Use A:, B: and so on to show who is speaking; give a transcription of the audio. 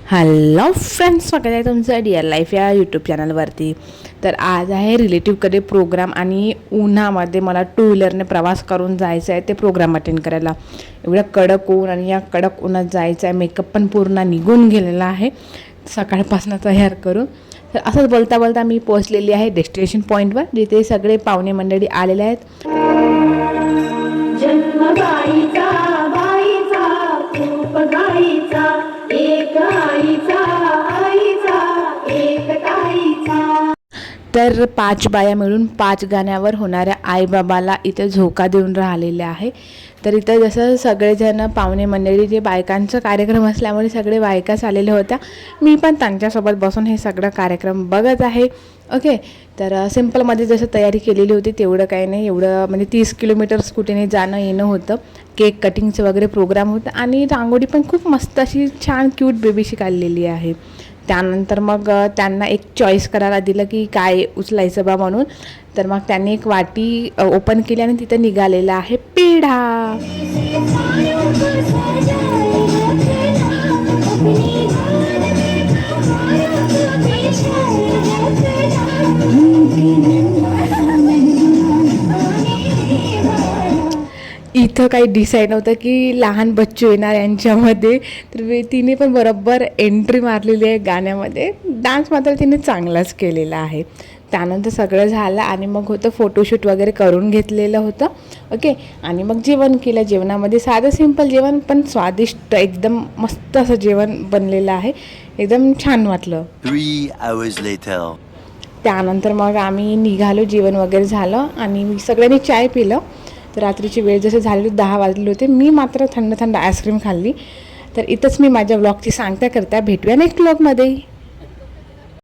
A: Hello friends, स्वागत आहे तुमचं डिअर लाईफ या यूट्यूब चॅनलवरती. तर आज आहे रिलेटिव्हकडे प्रोग्राम आणि उन्हामध्ये मला टू व्हीलरने प्रवास करून जायचं आहे ते प्रोग्राम अटेंड करायला. एवढं कडक ऊन आणि या कडक उन्हात जायचं आहे. मेकअप पण पूर्ण निघून गेलेला आहे सकाळपासून तयार करून. तर असंच बोलता बोलता मी पोहोचलेली आहे डेस्टिनेशन पॉईंटवर, जिथे सगळे पाहुणे मंडळी आलेले आहेत. तर 5 बाया मिळून 5 गाण्यावर होणाऱ्या आईबाबाला इथे झोका देऊन राहिलेले आहे. तर इथं जसं सगळेजण पाहुणे मंडळी, जे बायकांचा कार्यक्रम असल्यामुळे सगळे बायकाच आलेल्या होत्या. मी पण त्यांच्यासोबत बसून हे सगळं कार्यक्रम बघत आहे. ओके, तर सिम्पलमध्ये जसं तयारी केलेली होती तेवढं काही नाही. एवढं म्हणजे 30 किलोमीटर स्कूटीने जाणं येणं होतं. केक कटिंगचं वगैरे प्रोग्राम होतं आणि रांगोळी पण खूप मस्त अशी छान क्यूट बेबीशी काढलेली आहे. त्यानंतर मग त्यांना एक चॉईस करायला दिलं की काय उचलायचं बा म्हणून. तर मग त्यांनी एक वाटी ओपन केली आणि तिथं निघालेला आहे पेढा. इथं काही डिसाईड नव्हतं की लहान बच्चू येणार यांच्यामध्ये. तर तिने पण बरोबर एंट्री मारलेली आहे गाण्यामध्ये. डान्स मात्र तिने चांगलाच केलेला आहे. त्यानंतर सगळं झालं आणि मग होतं फोटोशूट वगैरे करून घेतलेलं होतं. ओके, आणि मग जेवण केलं. जेवणामध्ये साधं सिंपल जेवण पण स्वादिष्ट, एकदम मस्त असं जेवण बनलेलं आहे. एकदम छान वाटलं.
B: 3 hours later.
A: त्यानंतर मग आम्ही निघालो. जेवण वगैरे झालं आणि सगळ्यांनी चाय पिलं. तर रात्रीची वेळ जसं झाली 10 वाजले होते. मी मात्र थंड थंड आईस्क्रीम खाल्ली. तर इथंच मी माझ्या व्लॉगची सांगता करता भेटूया नेक्स्ट व्लॉगमध्ये.